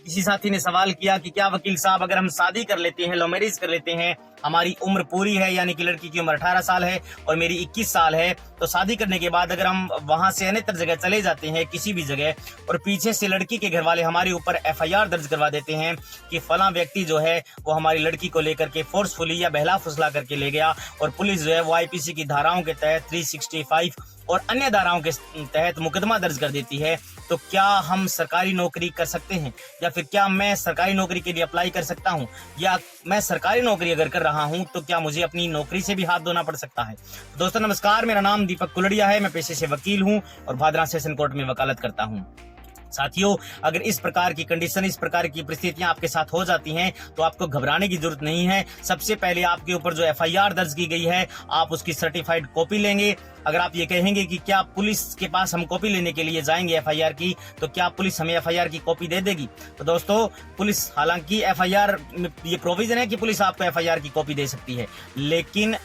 किसी साथी ने सवाल किया कि क्या वकील साहब अगर हम शादी कर लेते हैं, लव मैरिज कर लेते हैं, हमारी उम्र पूरी है यानी कि लड़की की उम्र 18 साल है और मेरी 21 साल है, तो शादी करने के बाद अगर हम वहां से अन्यत्र जगह चले जाते हैं किसी भी जगह और पीछे से लड़की के घर वाले हमारे ऊपर FIR दर्ज करवा देते हैं कि फला व्यक्ति जो है वो हमारी लड़की को लेकर के फोर्सफुली या बहला फुसला करके ले गया और पुलिस जो है वो IPC की धाराओं के तहत 365 और अन्य धाराओं के तहत मुकदमा दर्ज कर देती है, तो क्या हम सरकारी नौकरी कर सकते हैं या फिर क्या मैं सरकारी नौकरी के लिए अप्लाई कर सकता हूं, या मैं सरकारी नौकरी अगर कर रहा हूं तो क्या मुझे अपनी नौकरी से भी हाथ धोना पड़ सकता है। दोस्तों नमस्कार, मेरा नाम दीपक कुलड़िया है, मैं पेशे से वकील हूं और भादरा सेशन कोर्ट में वकालत करता हूं। साथियों, अगर इस प्रकार की कंडीशन, इस प्रकार की परिस्थितियां आपके साथ हो जाती हैं तो आपको घबराने की जरूरत नहीं है। सबसे पहले आपके ऊपर जो FIR दर्ज की गई है आप उसकी सर्टिफाइड कॉपी लेंगे। अगर आप ये कहेंगे कि क्या पुलिस के पास हम कॉपी लेने के लिए जाएंगे FIR की, तो क्या पुलिस हमें FIR की कॉपी दे देगी? तो दोस्तों पुलिस, हालांकि FIR ये प्रोविजन है कि पुलिस आपको FIR की कॉपी दे सकती है, लेकिन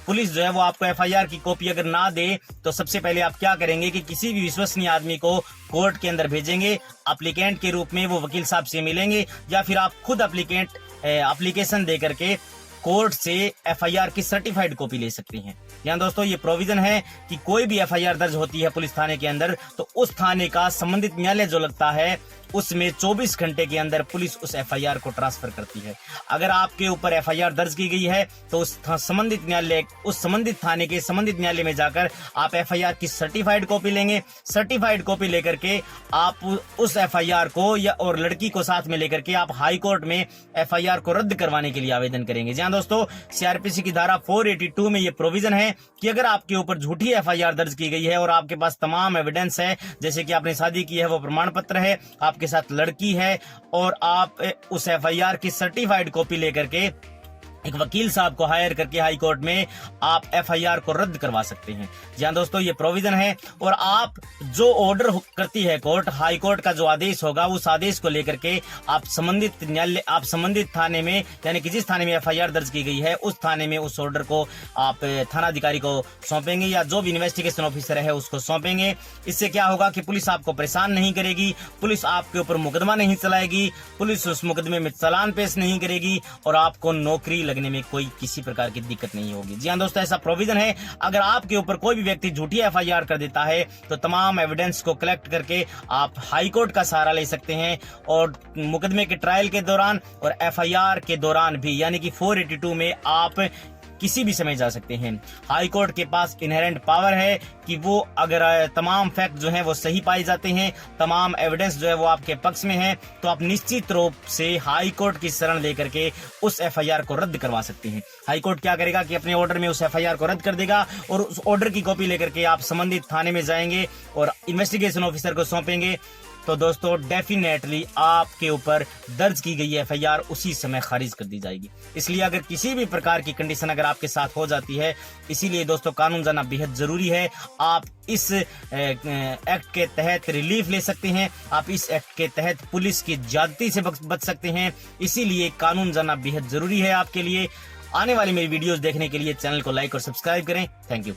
पुलिस जो है वो आपको FIR की कॉपी अगर ना दे तो सबसे पहले आप क्या करेंगे कि किसी भी विश्वसनीय आदमी को कोर्ट के अंदर भेजेंगे एप्लीकेंट के रूप में, वो वकील साहब से मिलेंगे या फिर आप खुद एप्लीकेशन दे करके कोर्ट से FIR की सर्टिफाइड कॉपी ले सकते हैं। यहाँ दोस्तों ये प्रोविजन है कि कोई भी FIR दर्ज होती है पुलिस थाने के अंदर तो उस थाने का संबंधित न्यायालय जो लगता है उसमें 24 घंटे के अंदर पुलिस उस FIR को ट्रांसफर करती है। अगर आपके ऊपर FIR दर्ज की गई है तो उस संबंधित थाने के संबंधित न्यायालय में जाकर आप FIR की सर्टिफाइड कॉपी लेंगे। सर्टिफाइड कॉपी लेकर के आप उस FIR को या और लड़की को साथ में लेकर के आप हाई कोर्ट में FIR को रद्द करवाने के लिए आवेदन करेंगे। जहां दोस्तों CRPC की धारा 482 में ये प्रोविजन है कि अगर आपके ऊपर झूठी FIR दर्ज की गई है और आपके पास तमाम एविडेंस है, जैसे कि आपने शादी की है, वो प्रमाण पत्र है, आपके साथ लड़की है और आप उस FIR की सर्टिफाइड कॉपी लेकर के एक वकील साहब को हायर करके हाई कोर्ट में आप FIR को रद्द करवा सकते हैं। जहां दोस्तों ये प्रोविजन है और आप जो ऑर्डर करती है कोर्ट, हाई कोर्ट का जो आदेश होगा उस आदेश को लेकर के आप संबंधित न्यायालय, आप संबंधित थाने में यानी कि जिस थाने में FIR दर्ज की गई है उस थाने में उस ऑर्डर को आप थानाधिकारी को सौंपेंगे या जो भी इन्वेस्टिगेशन ऑफिसर है उसको सौंपेंगे। इससे क्या होगा कि पुलिस आपको परेशान नहीं करेगी, पुलिस आपके ऊपर मुकदमा नहीं चलाएगी, पुलिस उस मुकदमे में चालान पेश नहीं करेगी और आपको नौकरी लगने में कोई किसी प्रकार की दिक्कत नहीं होगी। जी हां दोस्तों, ऐसा प्रोविजन है। अगर आपके ऊपर कोई भी व्यक्ति झूठी FIR कर देता है तो तमाम एविडेंस को कलेक्ट करके आप हाई कोर्ट का सहारा ले सकते हैं और मुकदमे के ट्रायल के दौरान और FIR के दौरान भी यानी कि 482 में आप किसी भी समय जा सकते हैं। हाई कोर्ट के पास इनहेरेंट पावर है कि वो अगर तमाम फैक्ट जो हैं वो सही पाए जाते हैं, तमाम एविडेंस जो है वो आपके पक्ष में है, तो आप निश्चित रूप से हाई कोर्ट की शरण लेकर के उस FIR को रद्द करवा सकते हैं। हाई कोर्ट क्या करेगा कि अपने ऑर्डर में उस FIR को रद्द कर देगा और उस ऑर्डर की कॉपी लेकर के आप संबंधित थाने में जाएंगे और इन्वेस्टिगेशन ऑफिसर को सौंपेंगे। तो दोस्तों डेफिनेटली आपके ऊपर दर्ज की गई FIR उसी समय खारिज कर दी जाएगी। इसलिए अगर किसी भी प्रकार की कंडीशन अगर आपके साथ हो जाती है, इसीलिए दोस्तों कानून जानना बेहद जरूरी है। आप इस एक्ट के तहत रिलीफ ले सकते हैं, आप इस एक्ट के तहत पुलिस की ज्यादती से बच सकते हैं। इसीलिए कानून जानना बेहद जरूरी है आपके लिए। आने वाली मेरी वीडियोस देखने के लिए चैनल को लाइक और सब्सक्राइब करें। Thank you.